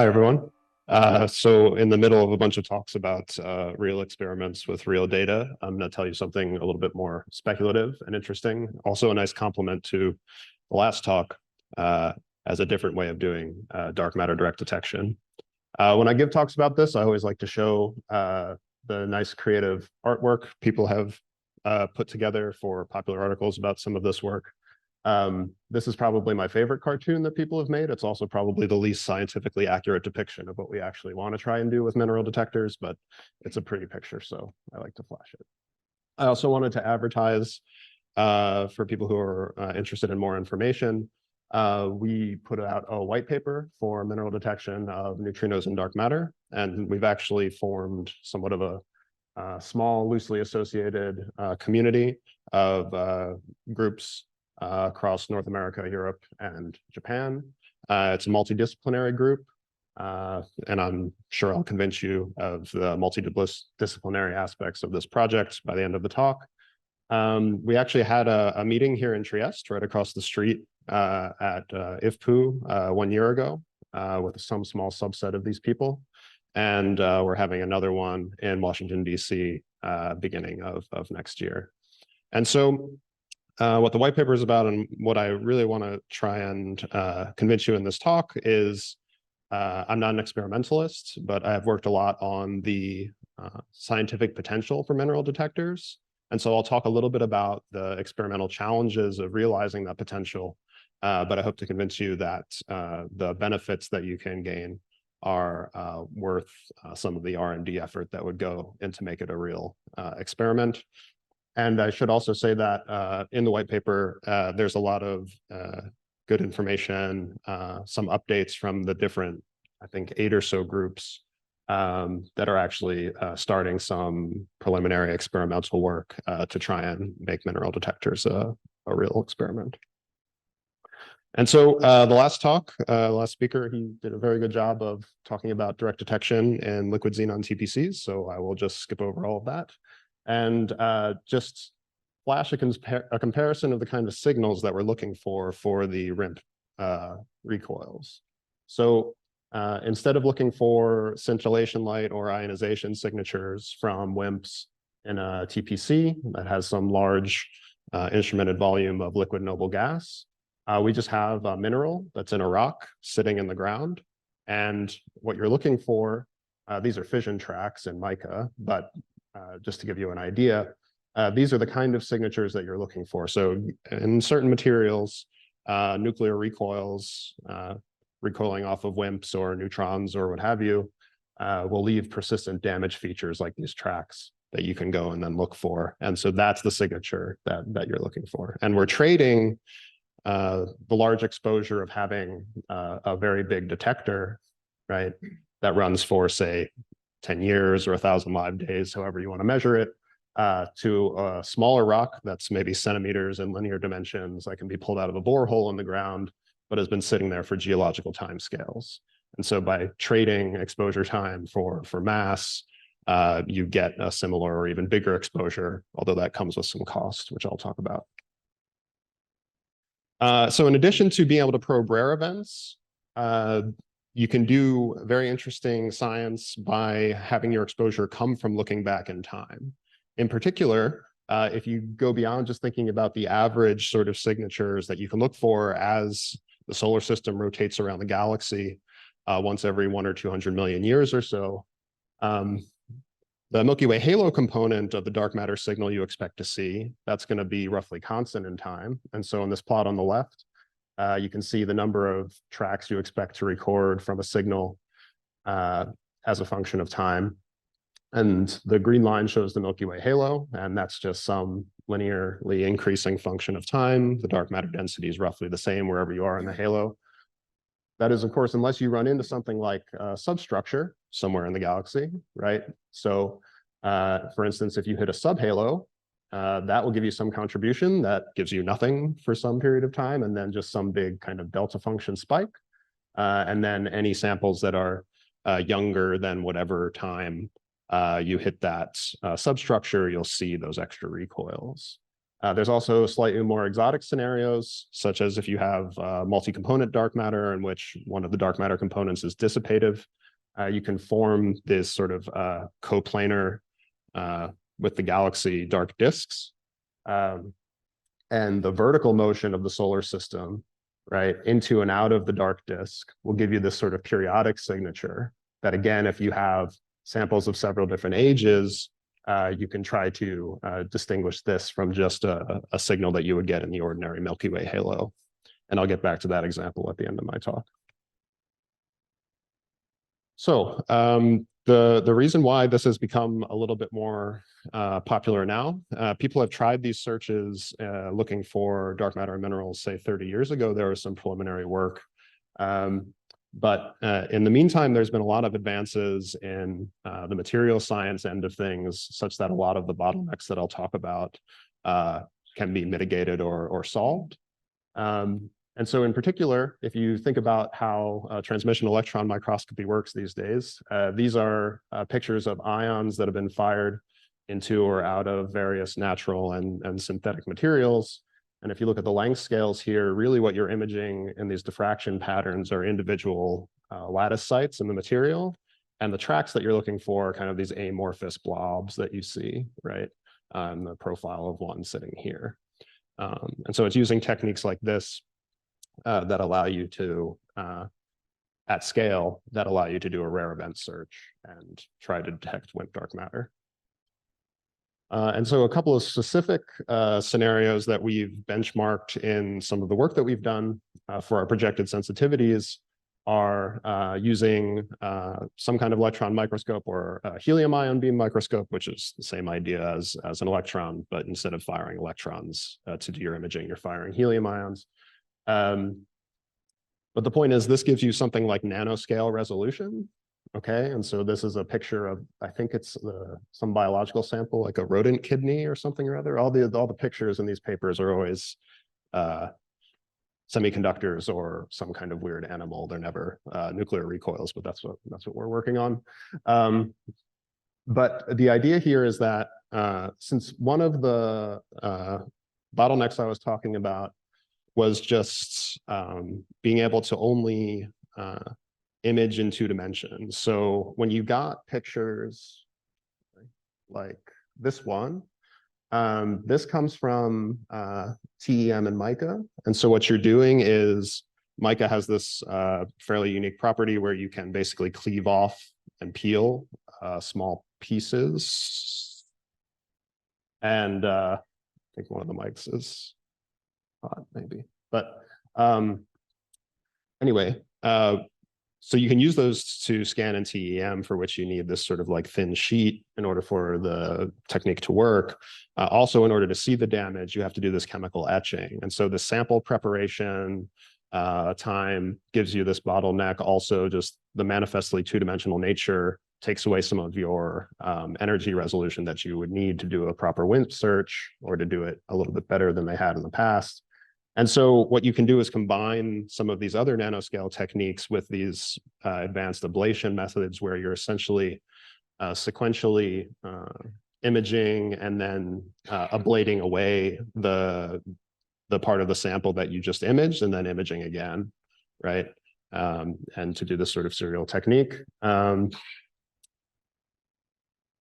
Hi, everyone. So in the middle of a bunch of talks about real experiments with real data, I'm going to tell you something a little bit more speculative and interesting. Also a nice complement to the last talk as a different way of doing dark matter direct detection. When I give talks about this, I always like to show the nice creative artwork people have put together for popular articles about some of this work. This is probably my favorite cartoon that people have made. It's also probably the least scientifically accurate depiction of what we actually want to try and do with mineral detectors, but it's a pretty picture, so I like to flash it. I also wanted to advertise for people who are interested in more information. We put out a white paper for mineral detection of neutrinos in dark matter, and we've actually formed somewhat of a small, loosely associated community of groups across North America, Europe, and Japan. It's a multidisciplinary group, and I'm sure I'll convince you of the multidisciplinary aspects of this project by the end of the talk. We actually had a meeting here in Trieste, right across the street at IFPU 1 year ago with some small subset of these people. And we're having another one in Washington, D.C. Beginning of next year. And so what the white paper is about and what I really want to try and convince you in this talk is I'm not an experimentalist, but I've worked a lot on the scientific potential for mineral detectors. And so I'll talk a little bit about the experimental challenges of realizing that potential, but I hope to convince you that the benefits that you can gain are worth some of the R&D effort that would go into make it a real experiment. And I should also say that in the white paper, there's a lot of good information, some updates from the different, I think, 8 or so groups that are actually starting some preliminary experimental work to try and make mineral detectors a real experiment. And so the last speaker, he did a very good job of talking about direct detection in liquid xenon TPCs. So I will just skip over all of that and just flash a comparison of the kind of signals that we're looking for the RIMP recoils. So instead of looking for scintillation light or ionization signatures from WIMPs in a TPC that has some large instrumented volume of liquid noble gas, we just have a mineral that's in a rock sitting in the ground. And what you're looking for, these are fission tracks in mica, but just to give you an idea, these are the kind of signatures that you're looking for. So in certain materials, nuclear recoils, recoiling off of WIMPs or neutrons or what have you, will leave persistent damage features like these tracks that you can go and then look for. And so that's the signature that you're looking for. And we're trading the large exposure of having a very big detector, right, that runs for, say, 10 years or 1,000 live days, however you want to measure it, to a smaller rock that's maybe centimeters in linear dimensions that can be pulled out of a borehole in the ground, but has been sitting there for geological time scales. And so by trading exposure time for mass, you get a similar or even bigger exposure, although that comes with some cost, which I'll talk about. So in addition to being able to probe rare events, you can do very interesting science by having your exposure come from looking back in time. In particular, if you go beyond just thinking about the average sort of signatures that you can look for as the solar system rotates around the galaxy once every 100 or 200 million years or so, the Milky Way halo component of the dark matter signal you expect to see, that's going to be roughly constant in time. And so in this plot on the left, you can see the number of tracks you expect to record from a signal as a function of time. And the green line shows the Milky Way halo, and that's just some linearly increasing function of time. The dark matter density is roughly the same wherever you are in the halo. That is, of course, unless you run into something like a substructure somewhere in the galaxy, right? So, for instance, if you hit a subhalo, that will give you some contribution that gives you nothing for some period of time, and then just some big kind of delta function spike. And then any samples that are younger than whatever time you hit that substructure, you'll see those extra recoils. There's also slightly more exotic scenarios, such as if you have multi-component dark matter in which one of the dark matter components is dissipative. You can form this sort of coplanar with the galaxy dark disks. And the vertical motion of the solar system, right, into and out of the dark disk will give you this sort of periodic signature that, again, if you have samples of several different ages, you can try to distinguish this from just a signal that you would get in the ordinary Milky Way halo. And I'll get back to that example at the end of my talk. So the reason why this has become a little bit more popular now, people have tried these searches looking for dark matter minerals, say 30 years ago. There was some preliminary work. But in the meantime, there's been a lot of advances in the material science end of things, such that a lot of the bottlenecks that I'll talk about can be mitigated or solved. And so in particular, if you think about how transmission electron microscopy works these days, these are pictures of ions that have been fired into or out of various natural and synthetic materials. And if you look at the length scales here, really what you're imaging in these diffraction patterns are individual lattice sites in the material. And the tracks that you're looking for are kind of these amorphous blobs that you see, right? In the profile of one sitting here. And so it's using techniques like this that allow you to, at scale, that allow you to do a rare event search and try to detect WIMP dark matter. And so a couple of specific scenarios that we've benchmarked in some of the work that we've done for our projected sensitivities are using some kind of electron microscope or a helium ion beam microscope, which is the same idea as an electron, but instead of firing electrons to do your imaging, you're firing helium ions. But the point is, this gives you something like nanoscale resolution. Okay, and so this is a picture of, I think it's some biological sample, like a rodent kidney or something or other. All the pictures in these papers are always semiconductors or some kind of weird animal. They're never nuclear recoils, but that's what we're working on. But the idea here is that since one of the bottlenecks I was talking about was just being able to only image in 2 dimensions. So when you got pictures like this one, this comes from TEM and mica. And so what you're doing is mica has this fairly unique property where you can basically cleave off and peel small pieces. And I think one of the mics is hot, maybe. But anyway, so you can use those to scan in TEM, for which you need this sort of like thin sheet in order for the technique to work. Also, in order to see the damage, you have to do this chemical etching. And so the sample preparation time gives you this bottleneck. Also, just the manifestly 2-dimensional nature takes away some of your energy resolution that you would need to do a proper WIMP search or to do it a little bit better than they had in the past. And so what you can do is combine some of these other nanoscale techniques with these advanced ablation methods where you're essentially sequentially imaging and then ablating away the part of the sample that you just imaged and then imaging again, right? And to do this sort of serial technique.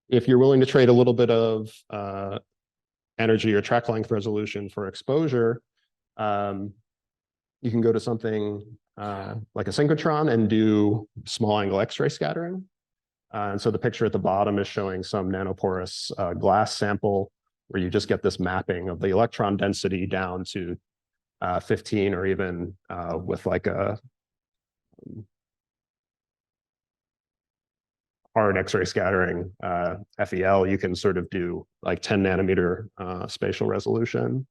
If you're willing to trade a little bit of energy or track length resolution for exposure, you can go to something like a synchrotron and do small angle X-ray scattering. And so the picture at the bottom is showing some nanoporous glass sample where you just get this mapping of the electron density down to 15, or even with like a hard X-ray scattering FEL, you can sort of do like 10 nanometer spatial resolution.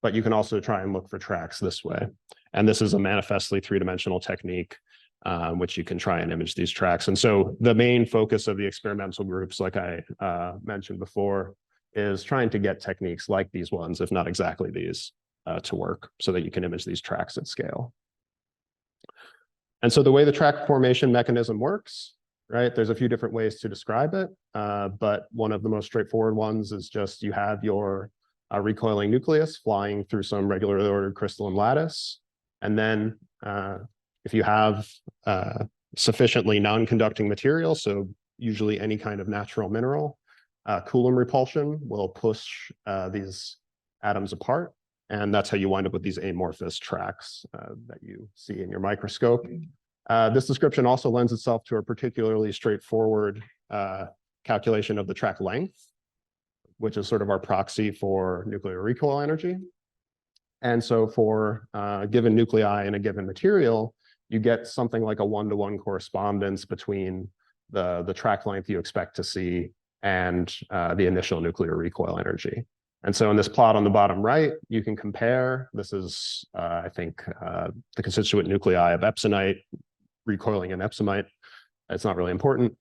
But you can also try and look for tracks this way. And this is a manifestly 3-dimensional technique, which you can try and image these tracks. And so the main focus of the experimental groups, like I mentioned before, is trying to get techniques like these ones, if not exactly these, to work so that you can image these tracks at scale. And so the way the track formation mechanism works, right, there's a few different ways to describe it, but one of the most straightforward ones is just you have your recoiling nucleus flying through some regularly ordered crystalline lattice. And then if you have sufficiently non-conducting material, so usually any kind of natural mineral, Coulomb repulsion will push these atoms apart. And that's how you wind up with these amorphous tracks that you see in your microscope. This description also lends itself to a particularly straightforward calculation of the track length, which is sort of our proxy for nuclear recoil energy. And so for given nuclei in a given material, you get something like a one-to-one correspondence between the track length you expect to see and the initial nuclear recoil energy. And so in this plot on the bottom right, you can compare, this is, I think, the constituent nuclei of epsonite recoiling in epsomite. It's not really important,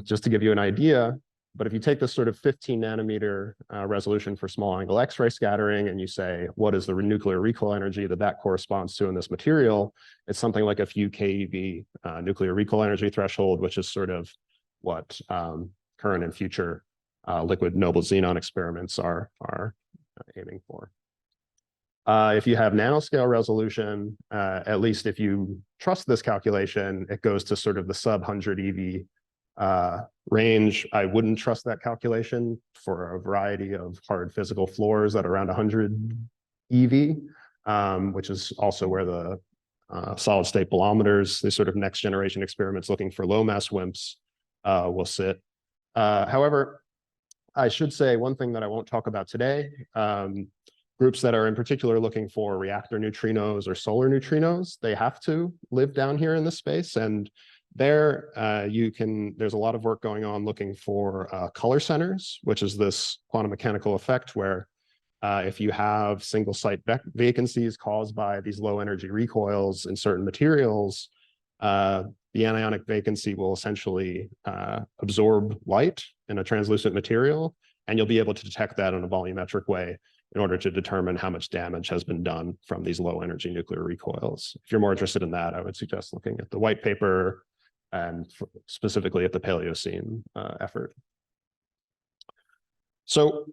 just to give you an idea. But if you take this sort of 15 nanometer resolution for small angle X-ray scattering and you say, what is the nuclear recoil energy that corresponds to in this material? It's something like a few keV nuclear recoil energy threshold, which is sort of what current and future liquid noble xenon experiments are aiming for. If you have nanoscale resolution, at least if you trust this calculation, it goes to sort of the sub 100 EV range. I wouldn't trust that calculation for a variety of hard physical floors at around 100 EV, which is also where the solid state bolometers, these sort of next generation experiments looking for low mass WIMPs will sit. However, I should say one thing that I won't talk about today, groups that are in particular looking for reactor neutrinos or solar neutrinos, they have to live down here in this space. And there there's a lot of work going on looking for color centers, which is this quantum mechanical effect where if you have single site vacancies caused by these low energy recoils in certain materials, the anionic vacancy will essentially absorb light in a translucent material, and you'll be able to detect that in a volumetric way in order to determine how much damage has been done from these low energy nuclear recoils. If you're more interested in that, I would suggest looking at the white paper and specifically at the Paleocene effort. So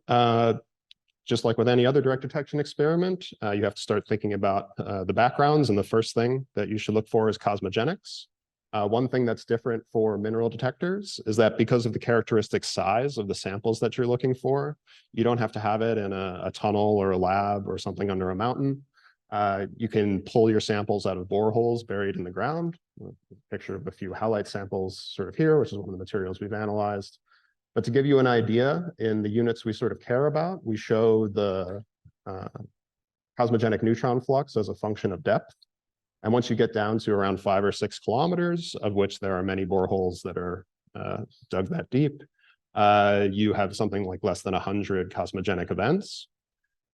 just like with any other direct detection experiment, you have to start thinking about the backgrounds, and the first thing that you should look for is cosmogenics. One thing that's different for mineral detectors is that because of the characteristic size of the samples that you're looking for, you don't have to have it in a tunnel or a lab or something under a mountain. You can pull your samples out of boreholes buried in the ground. A picture of a few halite samples sort of here, which is one of the materials we've analyzed. But to give you an idea, in the units we sort of care about, we show the cosmogenic neutron flux as a function of depth. And once you get down to around 5 or 6 kilometers, of which there are many boreholes that are dug that deep, you have something like less than 100 cosmogenic events.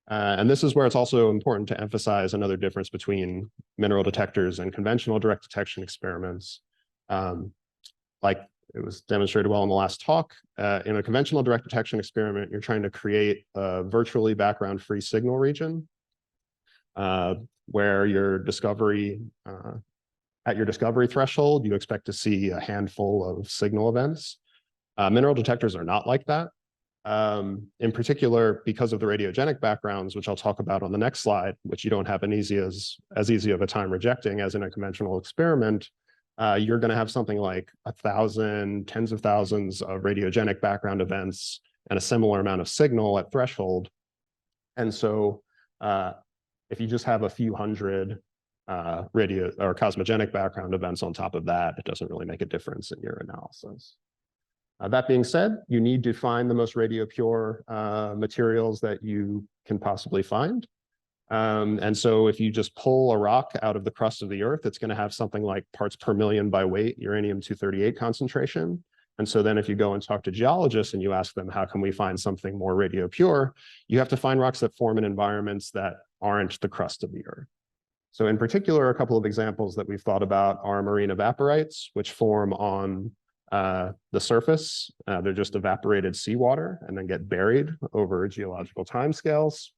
And this is where it's also important to emphasize another difference between mineral detectors and conventional direct detection experiments. Like it was demonstrated well in the last talk, in a conventional direct detection experiment, you're trying to create a virtually background-free signal region where your discovery, at your discovery threshold, you expect to see a handful of signal events. Mineral detectors are not like that. In particular, because of the radiogenic backgrounds, which I'll talk about on the next slide, which you don't have as easy of a time rejecting as in a conventional experiment, you're going to have something like 1,000, tens of thousands of radiogenic background events and a similar amount of signal at threshold. And so if you just have a few hundred radio or cosmogenic background events on top of that, it doesn't really make a difference in your analysis. That being said, you need to find the most radio pure materials that you can possibly find. And so if you just pull a rock out of the crust of the Earth, it's going to have something like parts per million by weight uranium-238 concentration. And so then if you go and talk to geologists and you ask them, how can we find something more radio pure? You have to find rocks that form in environments that aren't the crust of the Earth. So in particular, a couple of examples that we've thought about are marine evaporites, which form on the surface. They're just evaporated seawater and then get buried over geological timescales.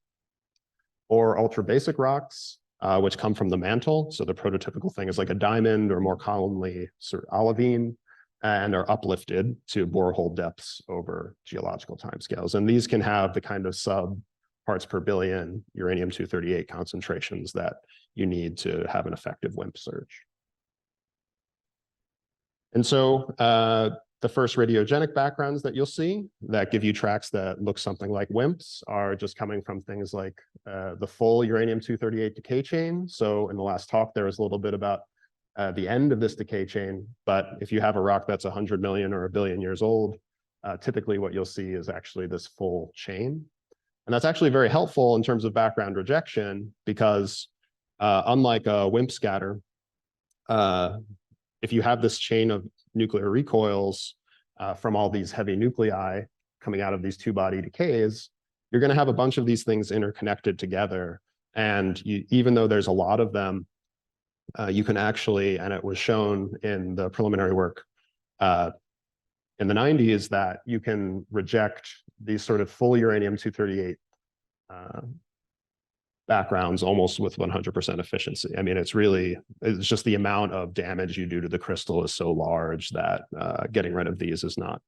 Or ultra basic rocks, which come from the mantle. So the prototypical thing is like a diamond, or more commonly sort of olivine, and are uplifted to borehole depths over geological timescales. And these can have the kind of sub parts per billion uranium-238 concentrations that you need to have an effective WIMP search. And so the first radiogenic backgrounds that you'll see that give you tracks that look something like WIMPs are just coming from things like the full uranium-238 decay chain. So in the last talk, there was a little bit about the end of this decay chain. But if you have a rock that's 100 million or 1 billion years old, typically what you'll see is actually this full chain. And that's actually very helpful in terms of background rejection, because unlike a WIMP scatter, if you have this chain of nuclear recoils from all these heavy nuclei coming out of these two-body decays, you're going to have a bunch of these things interconnected together. And even though there's a lot of them, you can actually, and it was shown in the preliminary work in the 90s, that you can reject these sort of full uranium-238 backgrounds almost with 100% efficiency. I mean, it's just the amount of damage you do to the crystal is so large that getting rid of these is not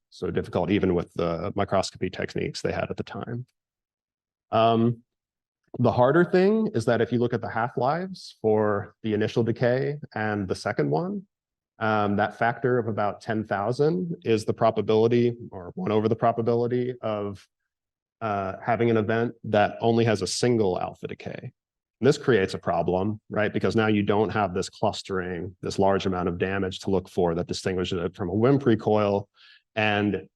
so difficult, even with the microscopy techniques they had at the time. The harder thing is that if you look at the half-lives for the initial decay and the second one, that factor of about 10,000 is the probability, or 1 over the probability of having an event that only has a single alpha decay. And this creates a problem, right? Because now you don't have this clustering, this large amount of damage to look for that distinguishes it from a WIMP recoil. And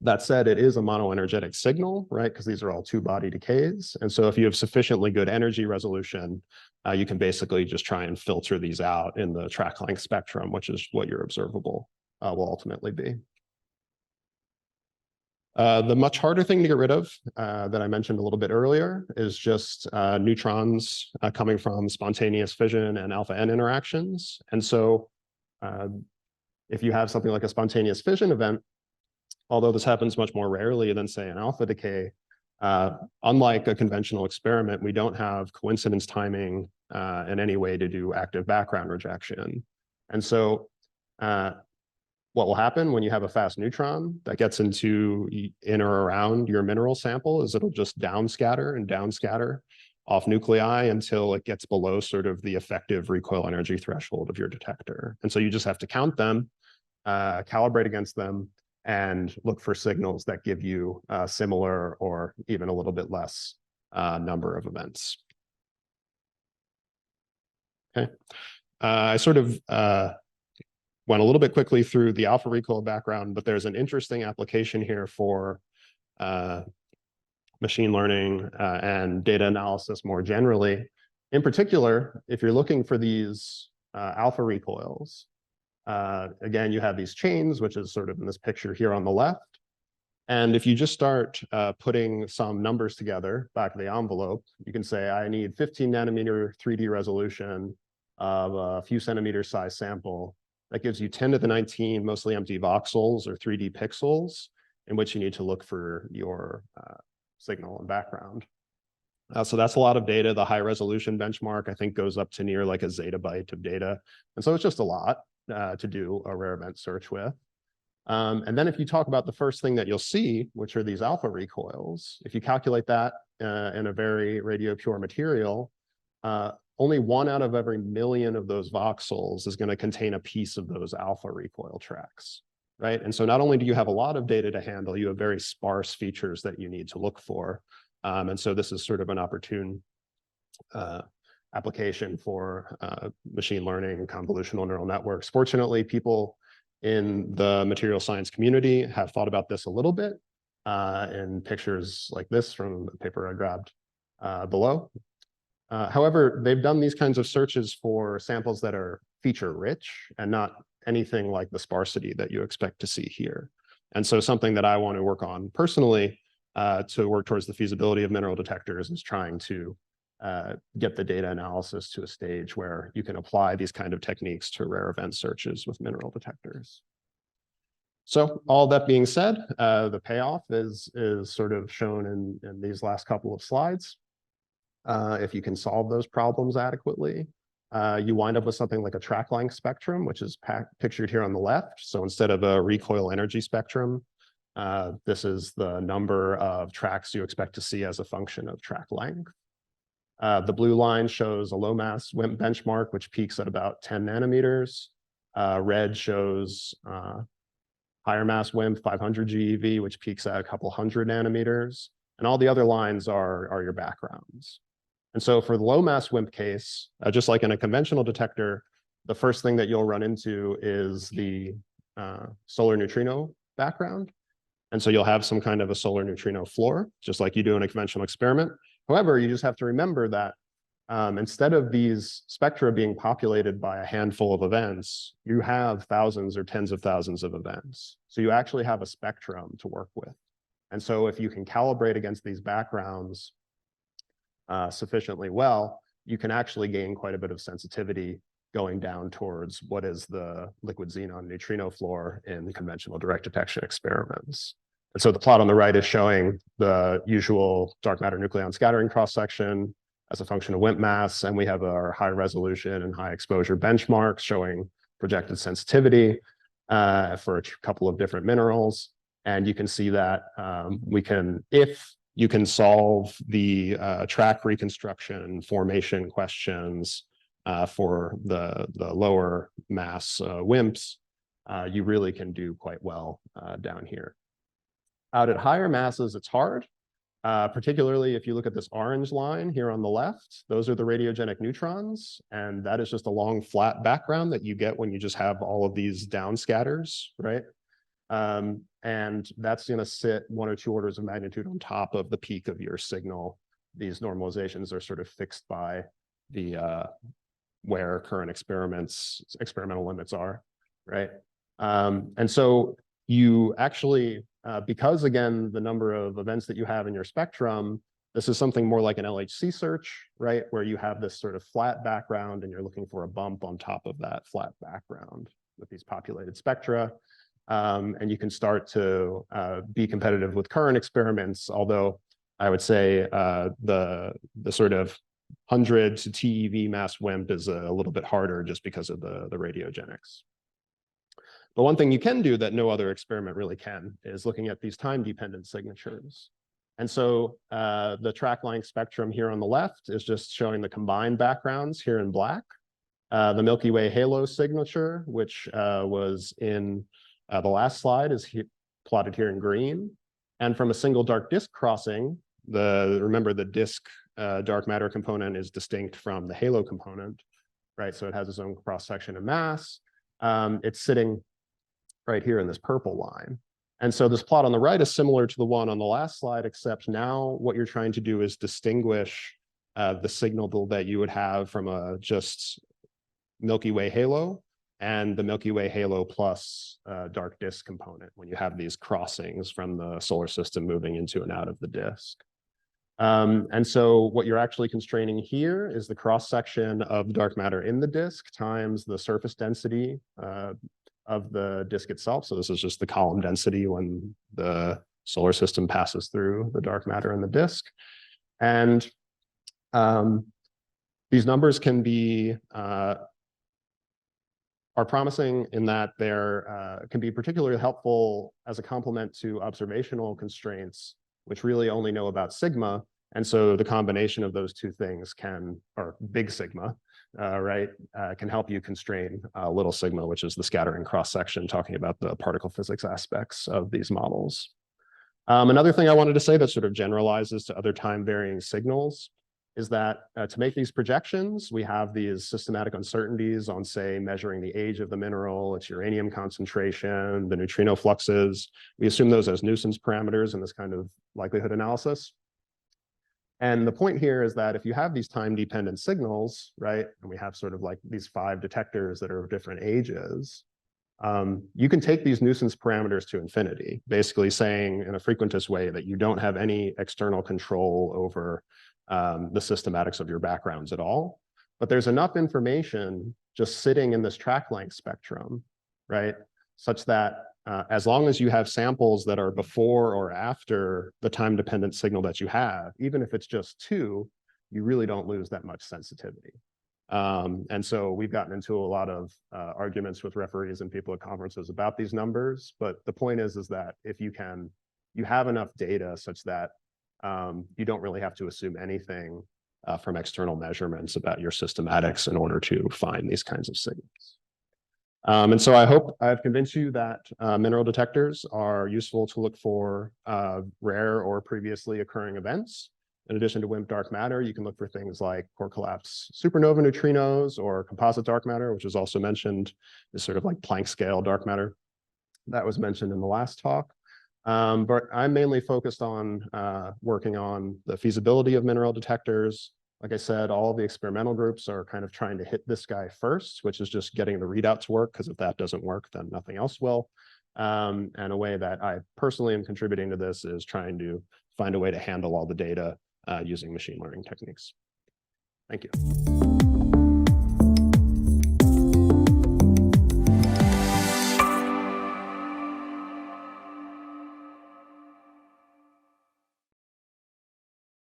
that said, it is a monoenergetic signal, right? Because these are all two-body decays. And so if you have sufficiently good energy resolution, you can basically just try and filter these out in the track length spectrum, which is what your observable will ultimately be. The much harder thing to get rid of that I mentioned a little bit earlier is just neutrons coming from spontaneous fission and alpha N interactions. And so if you have something like a spontaneous fission event, although this happens much more rarely than, say, an alpha decay, unlike a conventional experiment, we don't have coincidence timing in any way to do active background rejection. And so what will happen when you have a fast neutron that gets in or around your mineral sample is it'll just downscatter and downscatter off nuclei until it gets below sort of the effective recoil energy threshold of your detector. And so you just have to count them, calibrate against them, and look for signals that give you a similar or even a little bit less number of events. Okay, I sort of went a little bit quickly through the alpha recoil background, but there's an interesting application here for machine learning and data analysis more generally. In particular, if you're looking for these alpha recoils, again, you have these chains, which is sort of in this picture here on the left. And if you just start putting some numbers together back of the envelope, you can say, I need 15 nanometer 3D resolution of a few centimeters size sample. That gives you 10 to the 19 mostly empty voxels or 3D pixels in which you need to look for your signal and background. So that's a lot of data. The high resolution benchmark, I think, goes up to near like a zettabyte of data. And so it's just a lot to do a rare event search with. And then if you talk about the first thing that you'll see, which are these alpha recoils, if you calculate that in a very radio pure material, only 1 out of every million of those voxels is going to contain a piece of those alpha recoil tracks, right? And so not only do you have a lot of data to handle, you have very sparse features that you need to look for. And so this is sort of an opportune application for machine learning and convolutional neural networks. Fortunately, people in the material science community have thought about this a little bit in pictures like this from the paper I grabbed below. However, they've done these kinds of searches for samples that are feature rich and not anything like the sparsity that you expect to see here. And so something that I want to work on personally to work towards the feasibility of mineral detectors is trying to get the data analysis to a stage where you can apply these kind of techniques to rare event searches with mineral detectors. So all that being said, the payoff is sort of shown in these last couple of slides. If you can solve those problems adequately, you wind up with something like a track length spectrum, which is pictured here on the left. So instead of a recoil energy spectrum, This is the number of tracks you expect to see as a function of track length. The blue line shows a low mass WIMP benchmark, which peaks at about 10 nanometers. Red shows higher mass WIMP, 500 GeV, which peaks at a couple hundred nanometers. And all the other lines are your backgrounds. And so for the low mass WIMP case, just like in a conventional detector, the first thing that you'll run into is the solar neutrino background. And so you'll have some kind of a solar neutrino floor, just like you do in a conventional experiment. However, you just have to remember that instead of these spectra being populated by a handful of events, you have thousands or tens of thousands of events. So you actually have a spectrum to work with. And so if you can calibrate against these backgrounds sufficiently well, you can actually gain quite a bit of sensitivity going down towards what is the liquid xenon neutrino floor in conventional direct detection experiments. And so the plot on the right is showing the usual dark matter nucleon scattering cross-section as a function of WIMP mass, and we have our high resolution and high exposure benchmarks showing projected sensitivity for a couple of different minerals. And you can see that if you can solve the track reconstruction formation questions for the lower mass WIMPs, you really can do quite well down here. Out at higher masses, it's hard, particularly if you look at this orange line here on the left. Those are the radiogenic neutrons, and that is just a long flat background that you get when you just have all of these down scatters, right? And that's going to sit 1 or 2 orders of magnitude on top of the peak of your signal. These normalizations are sort of fixed by the where current experimental limits are, right? And so you actually, because again, the number of events that you have in your spectrum, this is something more like an LHC search, right? Where you have this sort of flat background and you're looking for a bump on top of that flat background with these populated spectra. And you can start to be competitive with current experiments, although I would say the sort of 100 to TeV mass WIMP is a little bit harder just because of the radiogenics. But one thing you can do that no other experiment really can is looking at these time-dependent signatures. And so the track length spectrum here on the left is just showing the combined backgrounds here in black. The Milky Way halo signature, which was in the last slide, is plotted here in green. And from a single dark disk crossing, remember the disk dark matter component is distinct from the halo component, right? So it has its own cross-section and mass. It's sitting right here in this purple line. And so this plot on the right is similar to the one on the last slide, except now what you're trying to do is distinguish the signal that you would have from a just Milky Way halo and the Milky Way halo plus dark disk component when you have these crossings from the solar system moving into and out of the disk. And so what you're actually constraining here is the cross-section of dark matter in the disk times the surface density of the disk itself. So this is just the column density when the solar system passes through the dark matter in the disk. And these numbers can be are promising in that they're can be particularly helpful as a complement to observational constraints, which really only know about sigma. And so the combination of those two things or big sigma, right, can help you constrain little sigma, which is the scattering cross-section, talking about the particle physics aspects of these models. Another thing I wanted to say that sort of generalizes to other time-varying signals is that to make these projections, we have these systematic uncertainties on, say, measuring the age of the mineral, its uranium concentration, the neutrino fluxes. We assume those as nuisance parameters in this kind of likelihood analysis. And the point here is that if you have these time-dependent signals, right, and we have sort of like these 5 detectors that are of different ages, you can take these nuisance parameters to infinity, basically saying in a frequentist way that you don't have any external control over the systematics of your backgrounds at all. But there's enough information just sitting in this track length spectrum, right, such that as long as you have samples that are before or after the time-dependent signal that you have, even if it's just 2, you really don't lose that much sensitivity. And so we've gotten into a lot of arguments with referees and people at conferences about these numbers. But the point is that if you have enough data such that you don't really have to assume anything from external measurements about your systematics in order to find these kinds of signals. And so I hope I've convinced you that mineral detectors are useful to look for rare or previously occurring events. In addition to WIMP dark matter, you can look for things like core collapse supernova neutrinos or composite dark matter, which is also mentioned as sort of like Planck scale dark matter. That was mentioned in the last talk. But I'm mainly focused on working on the feasibility of mineral detectors. Like I said, all the experimental groups are kind of trying to hit this guy first, which is just getting the readout to work, because if that doesn't work, then nothing else will. And a way that I personally am contributing to this is trying to find a way to handle all the data using machine learning techniques. Thank you.